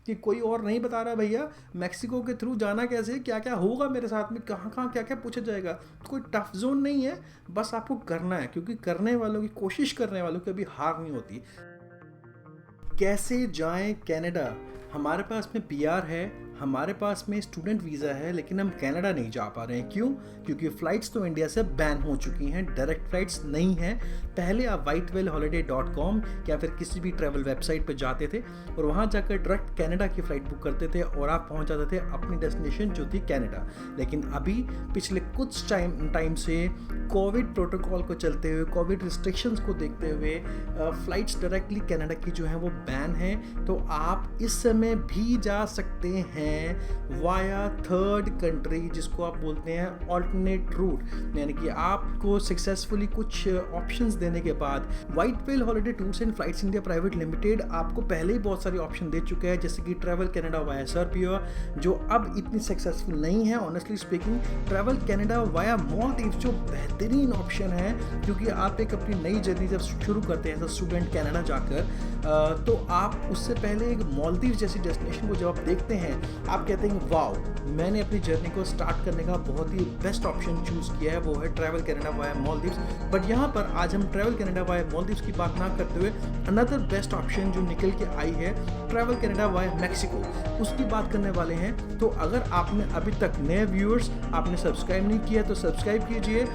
कि कोई और नहीं बता रहा भैया मैक्सिको के थ्रू जाना कैसे, क्या क्या होगा मेरे साथ में, कहाँ कहाँ क्या क्या पूछा जाएगा। कोई टफ जोन नहीं है, बस आपको करना है, क्योंकि करने वालों की, कोशिश करने वालों की कभी हार नहीं होती। कैसे जाएं कनाडा? हमारे पास में पीआर है, हमारे पास में स्टूडेंट वीज़ा है, लेकिन हम कनाडा नहीं जा पा रहे हैं। क्यों? क्योंकि फ़्लाइट्स तो इंडिया से बैन हो चुकी हैं, डायरेक्ट फ़्लाइट्स नहीं हैं। पहले आप whitewellholiday.com या फिर किसी भी ट्रैवल वेबसाइट पर जाते थे और वहाँ जाकर डायरेक्ट कनाडा की फ़्लाइट बुक करते थे और आप पहुँच जाते थे अपनी डेस्टिनेशन जो थी कनाडा। लेकिन अभी पिछले कुछ टाइम से कोविड प्रोटोकॉल को चलते हुए, कोविड रिस्ट्रिक्शंस को देखते हुए फ़्लाइट्स डायरेक्टली कनाडा की जो हैं वो बैन है। तो आप इस समय भी जा सकते हैं वाया थर्ड कंट्री, जिसको आप बोलते हैं ऑल्टरनेट रूट, यानी कि आपको सक्सेसफुली कुछ ऑप्शंस देने के बाद Whitewell holiday tours and flights India private limited आपको पहले ही बहुत सारे ऑप्शन दे चुका है, जैसे कि ट्रैवल कनाडा वाया सर्बिया, जो अब इतनी सक्सेसफुल नहीं है honestly speaking. Travel Canada via Maldives जो बेहतरीन ऑप्शन है, क्योंकि आप एक अपनी नई जर्नी जब शुरू करते हैं एज अ स्टूडेंट कनाडा जाकर, तो आप उससे पहले एक मालदीव्स जैसी डेस्टिनेशन को जब आप देखते हैं, आप कहते हैं वाओ, मैंने अपनी जर्नी को स्टार्ट करने का बहुत ही बेस्ट ऑप्शन चूज़ किया है, वो है travel Canada via Maldives. But यहाँ पर आज हम ट्रैवल कनाडा वाया मालदीव्स की बात ना करते हुए अनदर बेस्ट ऑप्शन जो निकल के आई है, ट्रैवल कनाडा वाया मैक्सिको, उसकी बात करने वाले हैं। तो अगर आपने अभी तक, नए व्यूअर्स, आपने सब्सक्राइब नहीं किया तो सब्सक्राइब कीजिए,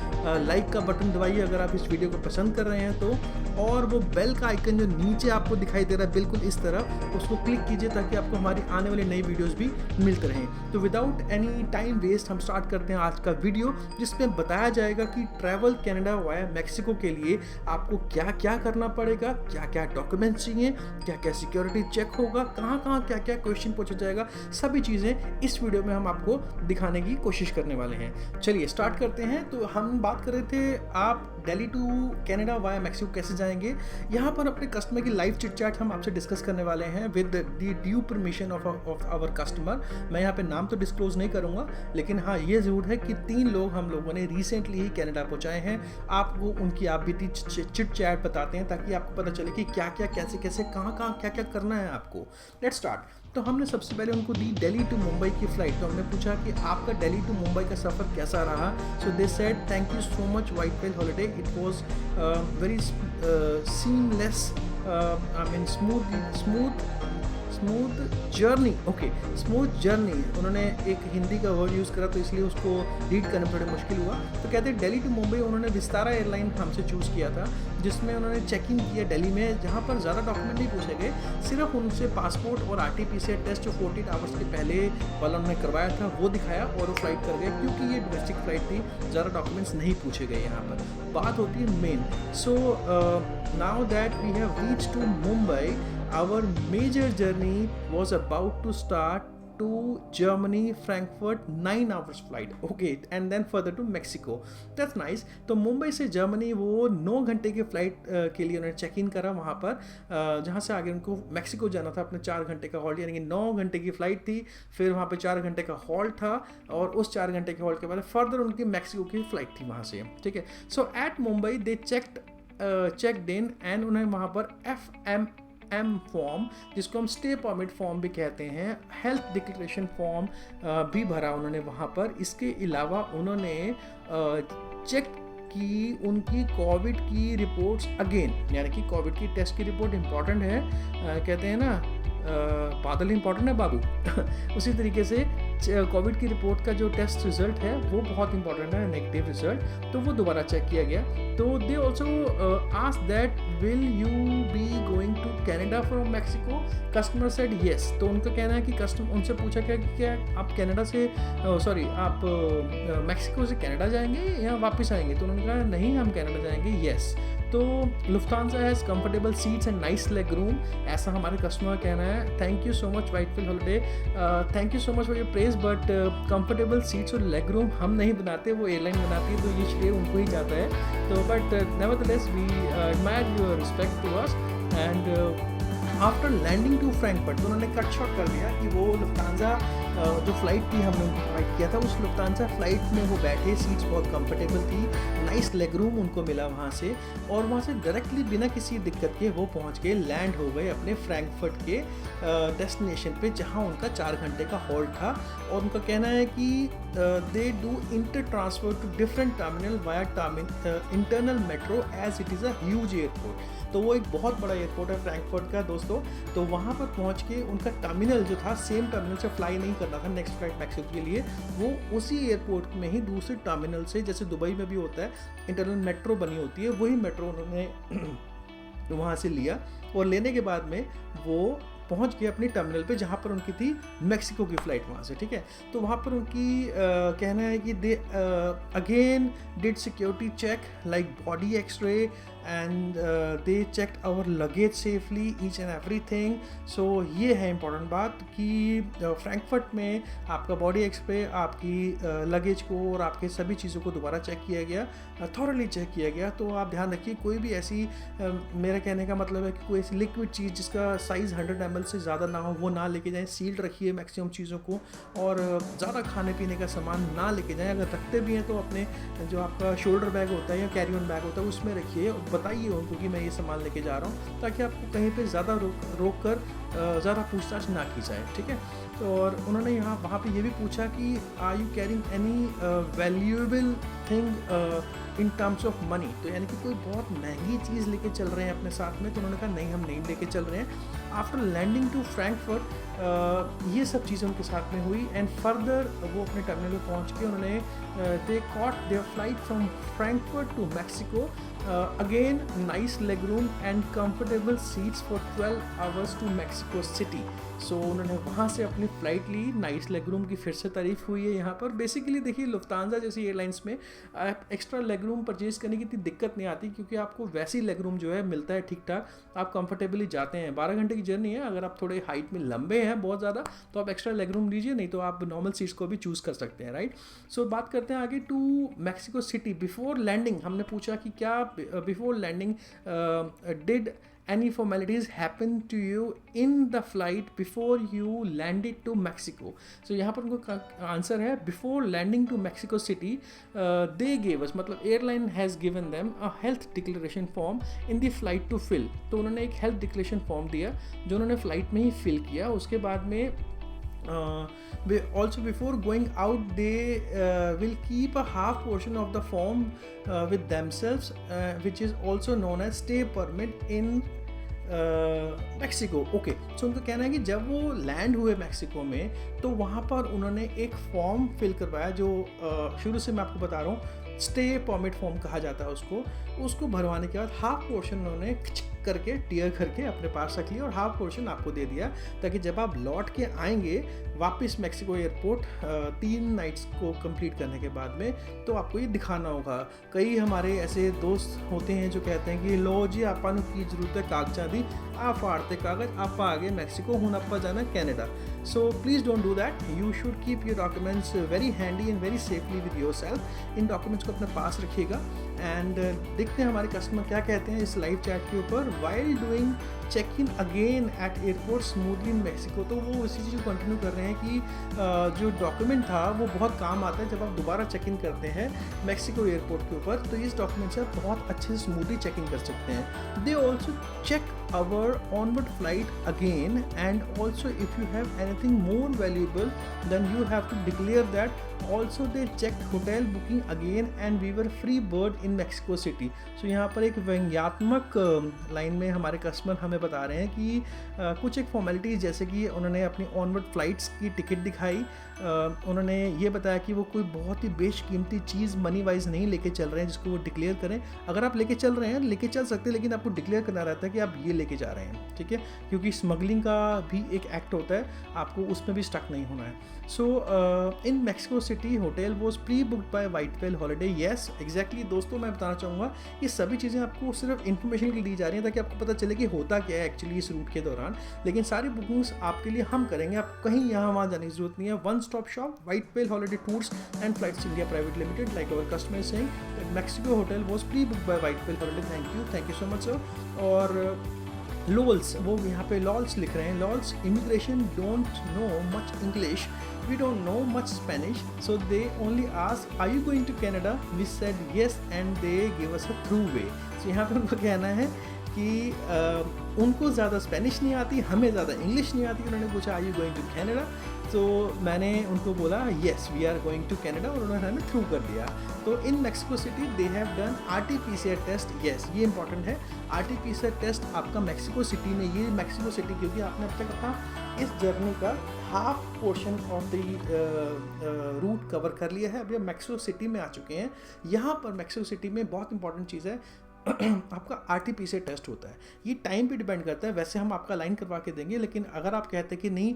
लाइक का बटन दबाइए अगर आप इस वीडियो को पसंद कर रहे हैं तो, और वो बेल का आइकन जो नीचे आपको दिखाई दे रहा है बिल्कुल इस तरह, उसको क्लिक कीजिए ताकि आपको हमारी आने वाली नई वीडियोस भी मिलते रहें। तो विदाउट एनी टाइम वेस्ट हम स्टार्ट करते हैं आज का वीडियो, जिसमें बताया जाएगा कि ट्रैवल कनाडा वाया मैक्सिको के लिए आपको क्या क्या करना पड़ेगा, क्या क्या डॉक्यूमेंट्स चाहिए, क्या क्या सिक्योरिटी चेक होगा, कहाँ कहाँ क्या क्या क्वेश्चन पूछा जाएगा, सभी चीज़ें इस वीडियो में हम आपको दिखाने की कोशिश करने वाले हैं। चलिए स्टार्ट करते हैं। तो हम बात कर रहे थे आप Delhi to Canada via Mexico कैसे जाएंगे। यहाँ पर अपने कस्टमर की लाइव चिट चैट हम आपसे डिस्कस करने वाले हैं with the due permission of our customer. मैं यहाँ पे नाम तो डिस्क्लोज नहीं करूँगा, लेकिन हाँ ये ज़रूर है कि 3 लोग हम लोगों ने रिसेंटली ही कनाडा पहुँचाए हैं। आपको उनकी आप भी चिट चैट बताते हैं ताकि आपको पता चले कि क्या क्या, कैसे कैसे, कहाँ कहाँ क्या क्या करना है आपको। Let's start. तो हमने सबसे पहले उनको दी दिल्ली टू मुंबई की फ़्लाइट। तो हमने पूछा कि आपका दिल्ली टू मुंबई का सफ़र कैसा रहा। So they said thank you so much Whitewell holiday, it was very seamless, I mean smooth journey. Okay, smooth journey. उन्होंने एक हिंदी का वर्ड यूज़ करा तो इसलिए उसको रीड करने में थोड़ा मुश्किल हुआ। तो कहते हैं दिल्ली टू मुंबई उन्होंने विस्तारा एयरलाइन हमसे चूज़ किया था, जिसमें उन्होंने चेक इन किया दिल्ली में, जहाँ पर ज़्यादा डॉक्यूमेंट नहीं पूछे गए, सिर्फ उनसे पासपोर्ट और RT-PCR टेस्ट जो 48 आवर्स के पहले वाला उन्होंने करवाया था वो दिखाया और वो फ्लाइट कर गए, क्योंकि ये डोमेस्टिक फ़्लाइट थी, ज़्यादा डॉक्यूमेंट्स नहीं पूछे गए। यहाँ पर बात होती है main. So now that we have reached to Mumbai, our major journey was about to start to Germany, Frankfurt, 9 hours flight, okay, and then further to Mexico. That's nice. तो मुंबई से जर्मनी वो 9 घंटे के फ्लाइट के लिए उन्होंने चेक इन करा वहाँ पर, जहाँ से आगे उनको मैक्सिको जाना था अपने 4 घंटे का हॉल्ट, यानी कि 9 घंटे की फ़्लाइट थी, फिर वहाँ पे 4 घंटे का हॉल्ट था, और उस 4 घंटे के हॉल्ट के बाद फर्दर उनकी मैक्सिको की फ़्लाइट थी वहाँ से। ठीक है। So at Mumbai they checked in and उन्हें वहाँ पर FM फॉर्म, जिसको हम स्टे परमिट फॉर्म भी कहते हैं, हेल्थ डिक्लेरेशन फॉर्म भी भरा उन्होंने वहाँ पर। इसके अलावा उन्होंने चेक की उनकी कोविड की रिपोर्ट्स अगेन, यानी कि कोविड की टेस्ट की रिपोर्ट इंपॉर्टेंट है, कहते हैं ना बादल इंपॉर्टेंट है बाबू उसी तरीके से कोविड की रिपोर्ट का जो टेस्ट रिजल्ट है वो बहुत इंपॉर्टेंट है, नेगेटिव रिजल्ट, तो वो दोबारा चेक किया गया। तो they also ask that will you be going to Canada from Mexico. Customer said yes. तो उनका कहना है कि कस्टमर उनसे पूछा क्या कि क्या आप कनाडा से आप मैक्सिको से कनाडा जाएंगे या वापस आएंगे। तो उन्होंने कहा नहीं, हम कनाडा जाएंगे। येस। तो Lufthansa has comfortable seats and nice leg room, ऐसा हमारे कस्टमर का कहना है। Thank you so much Whitewell holiday, thank you so much for your praise, but comfortable seats और लेग रूम हम नहीं बनाते, वो एयरलाइन बनाती है, तो ये श्रेय उनको ही जाता है। तो but nevertheless we admire your respect to us and after landing to Frankfurt तो उन्होंने कट शॉट कर दिया कि वो लुफ्तांजा जो फ़्लाइट थी हमने उनको प्रोवाइड किया था, उस लुफ्तांजा फ़्लाइट में वो बैठे, सीट्स बहुत कंफर्टेबल थी, नाइस लेग रूम उनको मिला वहाँ से, और वहाँ से डायरेक्टली बिना किसी दिक्कत के वो पहुँच गए, लैंड हो गए अपने फ्रैंकफर्ट के डेस्टिनेशन पे, जहाँ उनका 4 घंटे का हॉल्ट था। और उनका कहना है कि they do inter transfer to different terminal via internal metro as it is a huge airport. तो वो एक बहुत बड़ा एयरपोर्ट है फ्रैंकफर्ट का दोस्तों। तो वहाँ पर पहुँच के उनका टर्मिनल जो था, सेम टर्मिनल से फ्लाई नहीं करना था नेक्स्ट फ्लाइट मैक्सिको के लिए, वो उसी एयरपोर्ट में ही दूसरे टर्मिनल से, जैसे दुबई में भी होता है इंटरनल मेट्रो बनी होती है, वही मेट्रो उन्होंने वहाँ से लिया। और लेने के बाद में वो पहुंच गए अपनी टर्मिनल पे, जहाँ पर उनकी थी मैक्सिको की फ़्लाइट वहाँ से, ठीक है। तो वहाँ पर उनकी कहना है कि they again did security check like body X ray and they checked our luggage safely each and everything. So ये है इम्पॉर्टेंट बात कि फ्रैंकफर्ट में आपका बॉडी एक्सरे, आपकी लगेज को और आपके सभी चीज़ों को दोबारा चेक किया गया, थॉरली चेक किया गया। तो आप ध्यान रखिए, कोई भी ऐसी मेरा कहने का मतलब है कि कोई ऐसी लिक्विड चीज़ जिसका साइज़ 100 ml से ज़्यादा ना हो वो ना लेके जाएं। सील्ड रखिए मैक्सिमम चीज़ों को, और ज़्यादा खाने पीने का सामान ना लेके जाएं। अगर रखते भी हैं तो अपने जो आपका शोल्डर बैग होता है या कैरी ऑन बैग होता है उसमें रखिए, बताइए उनको कि मैं ये सामान लेके जा रहा हूँ, ताकि आपको कहीं पे ज़्यादा रोक कर ज़्यादा पूछताछ ना की जाए, ठीक है। तो और उन्होंने यहाँ वहाँ पे ये भी पूछा कि are you carrying any valuable thing in terms of money, तो यानी कि कोई बहुत महंगी चीज़ लेके चल रहे हैं अपने साथ में। तो उन्होंने कहा नहीं, हम नहीं लेके चल रहे हैं। आफ्टर लैंडिंग टू फ्रैंकफर्ट ये सब चीज़ें उनके साथ में हुई, एंड फर्दर वो अपने टर्मिनल पे पहुंच के उन्होंने they caught their flight from Frankfurt to Mexico, again nice leg room and comfortable seats for 12 hours to Mexico City. So उन्होंने वहाँ से अपनी फ़्लाइट ली, नाइस लेग रूम की फिर से तारीफ़ हुई है यहाँ पर। बेसिकली देखिए, लुफ्तांजा जैसी एयरलाइंस में आप एक्स्ट्रा लेग रूम परचेज़ करने की इतनी दिक्कत नहीं आती, क्योंकि आपको वैसी लेग रूम जो है मिलता है ठीक ठाक, आप कंफर्टेबली जाते हैं। 12 घंटे की जर्नी है, अगर आप थोड़े हाइट में लंबे हैं बहुत ज़्यादा तो आप एक्स्ट्रा लेग रूम लीजिए, नहीं तो आप नॉर्मल सीट्स को भी चूज़ कर सकते हैं, राइट। सो बात करते हैं आगे to Mexico city. Before landing हमने पूछा कि क्या before landing did any formalities happen to you in the flight before you landed to Mexico? So यहाँ पर उनको आंसर है before landing to Mexico City they gave us, मतलब airline has given them a health declaration form in the flight to fill। तो उन्होंने एक health declaration form दिया जो उन्होंने फ्लाइट में ही फिल किया। उसके बाद में also before going out they will keep a half portion of the form with themselves which is also known as stay permit in Mexico. Okay, so उनका कहना है कि जब वो लैंड हुए मैक्सिको में तो वहाँ पर उन्होंने एक फॉर्म फिल करवाया जो शुरू से मैं आपको बता रहा हूँ स्टे परमिट फॉर्म कहा जाता है उसको भरवाने के बाद हाफ पोर्शन उन्होंने करके टीयर करके अपने पास रख लिया और हाफ पोर्शन आपको दे दिया, ताकि जब आप लौट के आएंगे वापस मैक्सिको एयरपोर्ट 3 नाइट्स को कंप्लीट करने के बाद में तो आपको ये दिखाना होगा। कई हमारे ऐसे दोस्त होते हैं जो कहते हैं कि लो जी आपा की जरूरत है कागजा दी, आप फाड़ते कागज आप आ गए मैक्सिको, हूँ आपा जाना Canada. So please don't do that, you should keep your documents very handy and very safely with your self. In documents को अपने पास रखिएगा। एंड देखते हैं हमारे कस्टमर क्या कहते हैं इस लाइव चैट के ऊपर। While doing check in again at airport smoothly in Mexico, तो वो इसी चीज़ को कंटिन्यू कर रहे हैं कि जो डॉक्यूमेंट था वो बहुत काम आता है जब आप दोबारा चेक इन करते हैं मैक्सिको एयरपोर्ट के ऊपर, तो इस डॉक्यूमेंट से आप बहुत अच्छे से स्मूथली चेक इन कर सकते हैं। They also check our onward flight again, and also if you have anything more valuable then you have to declare that। also they checked hotel booking again and we were free bird in Mexico City। so यहाँ पर एक व्यंग्यात्मक line में हमारे customer हमें बता रहे हैं कि कुछ एक फॉर्मेलिटीज़ जैसे कि उन्होंने अपनी ऑनवर्ड फ्लाइट्स की टिकट दिखाई, उन्होंने ये बताया कि वो कोई बहुत ही बेशकीमती चीज़ मनी वाइज नहीं लेके चल रहे हैं जिसको वो डिक्लेयर करें। अगर आप लेके चल रहे हैं लेके चल सकते हैं, लेकिन आपको डिक्लेयर करना रहता है कि आप ये लेके जा रहे हैं, ठीक है, क्योंकि स्मगलिंग का भी एक एक्ट होता है, आपको उसमें भी स्टक नहीं होना है। So in Mexico City hotel was pre booked by white well holiday. Yes exactly दोस्तों, मैं बताना चाहूँगा ये सभी चीज़ें आपको सिर्फ इन्फॉर्मेशन के लिए दी जा रही हैं ताकि आपको पता चले कि होता क्या है एक्चुअली इस रूट के दौरान, लेकिन सारी बुकिंग्स आपके लिए हम करेंगे, आपको कहीं यहाँ वहाँ जाने की जरूरत नहीं है। One stop shop White well holiday tours and flights India private limited, like our customer saying Mexico hotel was pre booked by white well holiday. Thank you so much sir. और लोल्स, वो यहाँ पे लॉल्स लिख रहे हैं, लॉल्स immigration don't know much English, we don't know much Spanish, so they only ask are you going to Canada, we said yes and they give us a through वे। सो यहाँ पे उनको कहना है कि उनको ज़्यादा स्पेनिश नहीं आती, हमें ज़्यादा इंग्लिश नहीं आती। उन्होंने पूछा are you going to Canada, तो मैंने उनको बोला yes we are going to Canada, और उन्होंने हमें थ्रू कर दिया। तो in Mexico city they have done RT-PCR test, yes ये इंपॉर्टेंट है। RT-PCR टेस्ट आपका मैक्सिको सिटी में, ये मैक्सिको सिटी क्योंकि आपने अब तक अपना इस जर्नी का half portion of the route cover कर लिया है, अभी हम मैक्सिको सिटी में आ चुके हैं। यहाँ पर मैक्सिको सिटी में बहुत इंपॉर्टेंट चीज़ है आपका RT-PCR टेस्ट होता है। ये टाइम पे डिपेंड करता है, वैसे हम आपका लाइन करवा के देंगे, लेकिन अगर आप कहते हैं कि नहीं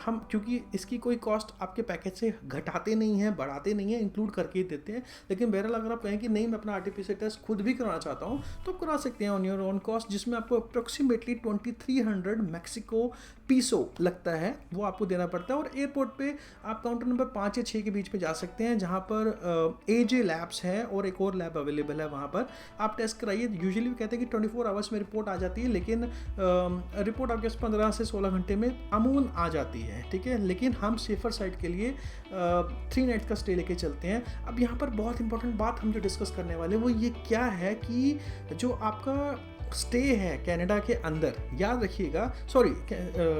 हम, क्योंकि इसकी कोई कॉस्ट आपके पैकेज से घटाते नहीं हैं, बढ़ाते नहीं हैं, इंक्लूड करके ही देते हैं, लेकिन बहरहाल अगर आप कहें कि नहीं मैं अपना RT-PCR टेस्ट खुद भी करवाना चाहता हूँ तो करा सकते हैं ऑन योर ओन कॉस्ट, जिसमें आपको अप्रोक्सीमेटली 2300 मैक्सिको पीसो लगता है, वो आपको देना पड़ता है। और एयरपोर्ट पे आप काउंटर नंबर 5 या 6 के बीच में जा सकते हैं, जहाँ पर AJ लैब्स है और एक और लैब अवेलेबल है, वहाँ पर आप टेस्ट कराइए। यूजुअली भी कहते हैं कि 24 आवर्स में रिपोर्ट आ जाती है, लेकिन रिपोर्ट आपके 15 से 16 घंटे में अमूमन आ जाती है, ठीक है। लेकिन हम सेफर साइड के लिए 3 नाइट का स्टे लेके चलते हैं। अब यहाँ पर बहुत इंपॉर्टेंट बात हम जो डिस्कस करने वाले वो ये क्या है कि जो आपका स्टे है कनाडा के अंदर, याद रखिएगा, सॉरी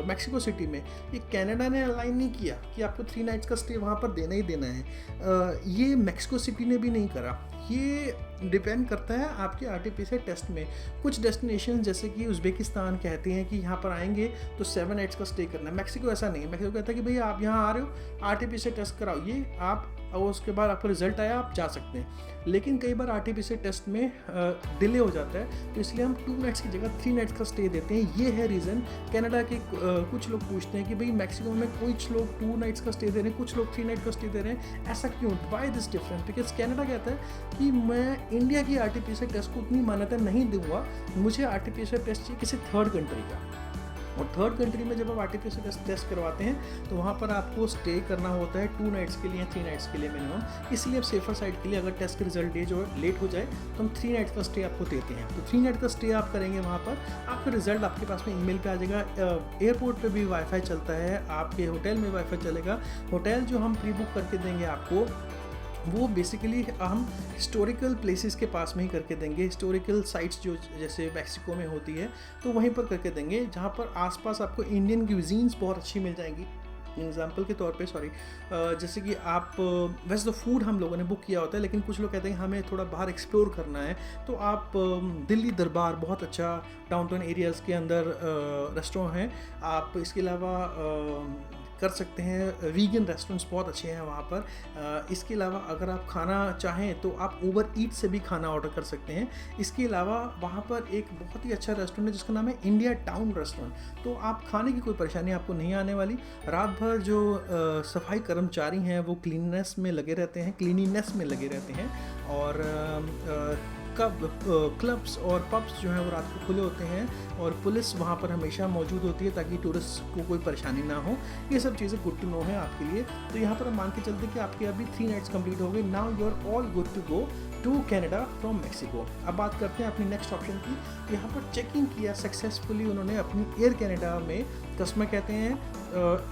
मैक्सिको सिटी में, ये कनाडा ने अलाइन नहीं किया कि आपको 3 नाइट्स का स्टे वहाँ पर देना ही देना है। ये मैक्सिको सिटी ने भी नहीं करा, ये डिपेंड करता है आपके RT-PCR टेस्ट में। कुछ डेस्टिनेशन जैसे कि उज़्बेकिस्तान कहते हैं कि यहाँ पर आएंगे तो 7 नाइट्स का स्टे करना है। मैक्सिको ऐसा नहीं है, मैक्सिको कहता है कि भैया आप यहाँ आ रहे हो RT-PCR टेस्ट कराओ, ये आप, और उसके बाद आपका रिजल्ट आया आप जा सकते हैं। लेकिन कई बार RT-PCR टेस्ट में डिले हो जाता है, तो इसलिए हम 2 नाइट्स की जगह 3 नाइट्स का स्टे देते हैं। ये है रीज़न। कनाडा के कुछ लोग पूछते हैं कि भाई मैक्सिको में कुछ लोग 2 नाइट्स का स्टे दे रहे हैं, कुछ लोग 3 नाइट का स्टे दे रहे हैं, ऐसा क्यों, why this difference? Because Canada कहता है कि मैं इंडिया की RT-PCR टेस्ट को उतनी मान्यता नहीं दूंगा, मुझे RT-PCR टेस्ट चाहिए किसी थर्ड कंट्री का। और थर्ड कंट्री में जब आप RT-PCR टेस्ट करवाते हैं तो वहाँ पर आपको स्टे करना होता है 2 नाइट्स के लिए या 3 नाइट्स के लिए मिनिमम। इसलिए अब सेफर साइड के लिए अगर टेस्ट का रिजल्ट डे जो लेट हो जाए तो हम 3 नाइट्स का स्टे आपको देते हैं। तो 3 नाइट का स्टे आप करेंगे वहाँ पर, आपका रिजल्ट आपके पास में ईमेल पे आ जाएगा। एयरपोर्ट पे भी वाईफाई चलता है, आपके होटल में वाईफाई चलेगा। होटल जो हम प्री बुक करके देंगे आपको, वो बेसिकली हम हिस्टोरिकल प्लेसेस के पास में ही करके देंगे। हिस्टोरिकल साइट्स जो जैसे मैक्सिको में होती है तो वहीं पर करके देंगे, जहाँ पर आसपास आपको इंडियन क्यूजीन्स बहुत अच्छी मिल जाएंगी। एग्जाम्पल के तौर पे, सॉरी, जैसे कि आप, वैसे तो फूड हम लोगों ने बुक किया होता है, लेकिन कुछ लोग कहते हैं हमें थोड़ा बाहर एक्सप्लोर करना है, तो आप दिल्ली दरबार बहुत अच्छा डाउनटाउन एरियाज़ के अंदर रेस्टोरेंट हैं। आप इसके अलावा कर सकते हैं, वीगन रेस्टोरेंट्स बहुत अच्छे हैं वहाँ पर। इसके अलावा अगर आप खाना चाहें तो आप ऊबर ईट से भी खाना ऑर्डर कर सकते हैं। इसके अलावा वहाँ पर एक बहुत ही अच्छा रेस्टोरेंट है जिसका नाम है इंडिया टाउन रेस्टोरेंट, तो आप खाने की कोई परेशानी आपको नहीं आने वाली। रात भर जो सफाई कर्मचारी हैं वो क्लीननेस में लगे रहते हैं, और क्लब्स और पब्स जो हैं वो रात को खुले होते हैं, और पुलिस वहाँ पर हमेशा मौजूद होती है ताकि टूरिस्ट को कोई परेशानी ना हो। ये सब चीज़ें गुड टू नो है आपके लिए। तो यहाँ पर हम मान के चलते कि आपके अभी 3 नाइट्स कंप्लीट हो गए। Now you are all good to go to Canada from Mexico. अब बात करते हैं अपनी नेक्स्ट ऑप्शन की। यहाँ पर चेकिंग किया सक्सेसफुली उन्होंने अपनी एयर कनाडा में। कस्टमर कहते हैं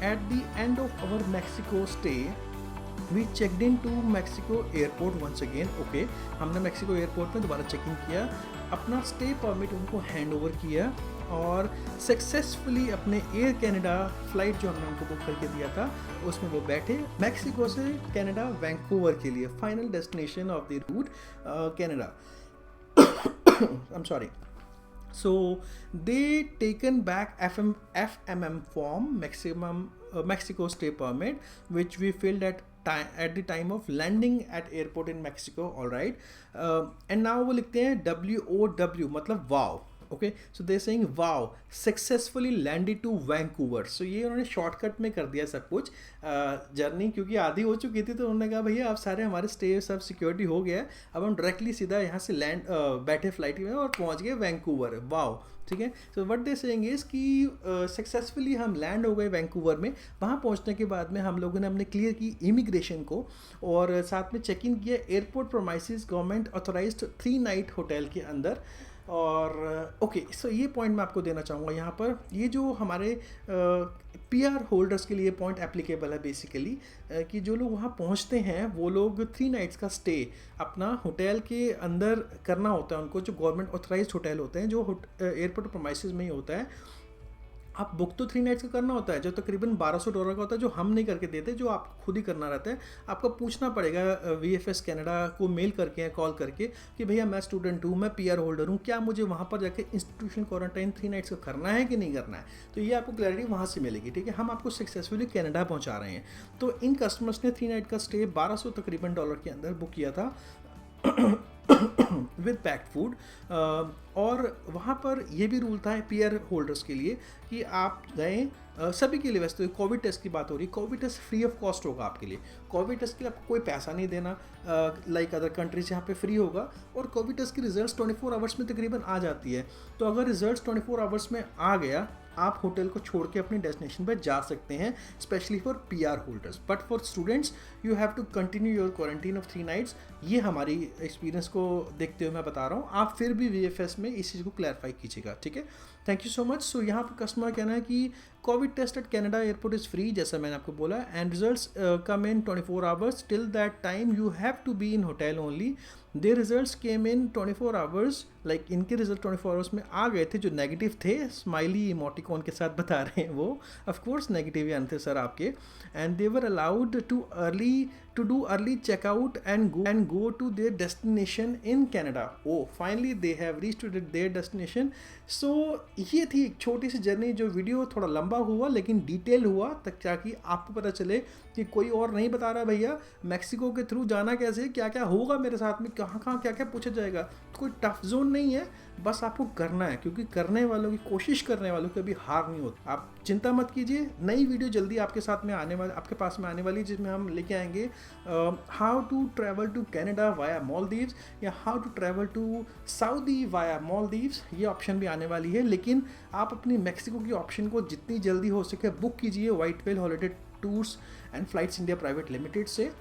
at the end of our Mexico stay we checked in to Mexico airport once again. Okay, हमने मैक्सिको एयरपोर्ट में दोबारा चेकिंग किया, अपना स्टे परमिट उनको हैंड ओवर किया, और सक्सेसफुली अपने एयर कनाडा फ्लाइट जो हमने उनको बुक करके दिया था उसमें वो बैठे मैक्सिको से कनाडा वैंकूवर के लिए, final destination of the route Canada. I am sorry. So they taken back FMM form, Mexico stay permit, which we filled at the time of landing at airport in Mexico. All right, and now वो लिखते हैं WOW, मतलब wow. Okay, so they saying wow successfully landed to Vancouver. So ये उन्होंने shortcut में कर दिया सब कुछ, जर्नी क्योंकि आधी हो चुकी थी, तो उन्होंने कहा भैया आप सारे हमारे स्टे सब सिक्योरिटी हो गया है, अब हम डायरेक्टली सीधा यहाँ से लैंड बैठे फ्लाइट में और पहुँच गए वैंकूवर। वाओ, ठीक है। So what they saying is कि सक्सेसफुली हम लैंड हो गए वैंकूवर में। वहाँ पहुँचने के बाद में हम लोगों ने हमने क्लियर की इमिग्रेशन को, और साथ में चेक इन किया airport premises government authorized 3 night hotel के अंदर। और ओके, सो ये पॉइंट मैं आपको देना चाहूँगा यहाँ पर। ये जो हमारे पीआर होल्डर्स के लिए पॉइंट एप्लीकेबल है बेसिकली, कि जो लोग वहाँ पहुँचते हैं वो लोग 3 नाइट्स का स्टे अपना होटल के अंदर करना होता है उनको, जो गवर्नमेंट ऑथराइज्ड होटल होते हैं, जो एयरपोर्ट प्रोमाइसेस में ही होता है। आप बुक तो 3 नाइट्स का करना होता है, जो तकरीबन $1200 का होता है, जो हम नहीं करके देते, जो आपको खुद ही करना रहता है। आपको पूछना पड़ेगा VFS कनाडा को मेल करके या कॉल करके कि भैया मैं स्टूडेंट हूँ, मैं PR होल्डर हूँ, क्या मुझे वहाँ पर जाके इंस्टीट्यूशन क्वारंटाइन 3 नाइट्स का करना है कि नहीं करना है। तो ये आपको क्लैरिटी वहाँ से मिलेगी, ठीक है। हम आपको सक्सेसफुली कनाडा पहुँचा रहे हैं। तो इन कस्टमर्स ने 3 नाइट का स्टे 1200 तकरीबन डॉलर के अंदर बुक किया था विद पैक्ड फूड। और वहाँ पर ये भी रूल था PR होल्डर्स के लिए कि आप गए, सभी के लिए वैसे तो कोविड टेस्ट की बात हो रही है, COVID test free of cost होगा आपके लिए। कोविड टेस्ट के लिए आपको कोई पैसा नहीं देना, लाइक अदर कंट्रीज यहाँ पे फ्री होगा। और कोविड टेस्ट की रिजल्ट्स 24 आवर्स में तकरीबन आ जाती है। तो अगर रिजल्ट्स 24 आवर्स में आ गया, आप होटल को छोड़ के अपनी डेस्टिनेशन पर जा सकते हैं, specially for PR holders. But for students you have to continue your quarantine of 3 nights. ये हमारी एक्सपीरियंस को देखते हुए मैं बता रहा हूँ, आप फिर भी VFS में इस चीज़ को क्लैरिफाई कीजिएगा, ठीक है। Thank you so much. So यहाँ पर कस्टमर कहना है कि COVID test at Canada airport is free, जैसा मैंने आपको बोला, and results come in 24 hours. Till that time you have to be in hotel only. Their results came in 24 hours, like इनके रिजल्ट 24 आवर्स में आ गए थे, जो नेगेटिव थे, स्माइली इमोटिकॉन के साथ बता रहे हैं वो, ऑफ कोर्स नेगेटिव ही आने थे सर आपके। And they were allowed to do early checkout and go to their destination in Canada. Oh, finally they have reached to their destination. So ये थी एक छोटी सी जर्नी, जो वीडियो थोड़ा लंबा हुआ लेकिन डिटेल हुआ, तक ताकि आपको पता चले कि कोई और नहीं बता रहा भैया मैक्सिको के थ्रू जाना कैसे, क्या क्या होगा मेरे साथ में, कहाँ क्या क्या पूछा जाएगा। कोई टफ जोन नहीं है, बस आपको करना है, क्योंकि करने वालों की, कोशिश करने वालों की कभी हार नहीं होती। आप चिंता मत कीजिए, नई वीडियो जल्दी आपके साथ में आने वाली, आपके पास में आने वाली, जिसमें हम लेके आएंगे how to travel to Canada via Maldives, या how to travel to Saudi via Maldives. ये ऑप्शन भी आने वाली है, लेकिन आप अपनी मैक्सिको की ऑप्शन को जितनी जल्दी हो सके बुक कीजिए white whale holiday tours and flights India private limited से।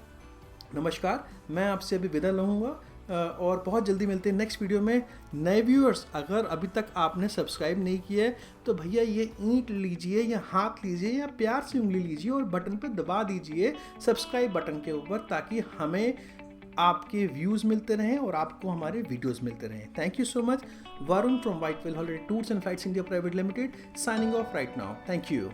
नमस्कार, मैं आपसे अभी विदा लूँगा और बहुत जल्दी मिलते हैं नेक्स्ट वीडियो में। नए व्यूअर्स, अगर अभी तक आपने सब्सक्राइब नहीं किया है तो भैया ये ईंट लीजिए या हाथ लीजिए या प्यार से उंगली लीजिए और बटन पे दबा दीजिए सब्सक्राइब बटन के ऊपर, ताकि हमें आपके व्यूज़ मिलते रहें और आपको हमारे वीडियोस मिलते रहें। Thank you so much. Varun from white whale holiday tours and flights India private limited signing off right now. Thank you.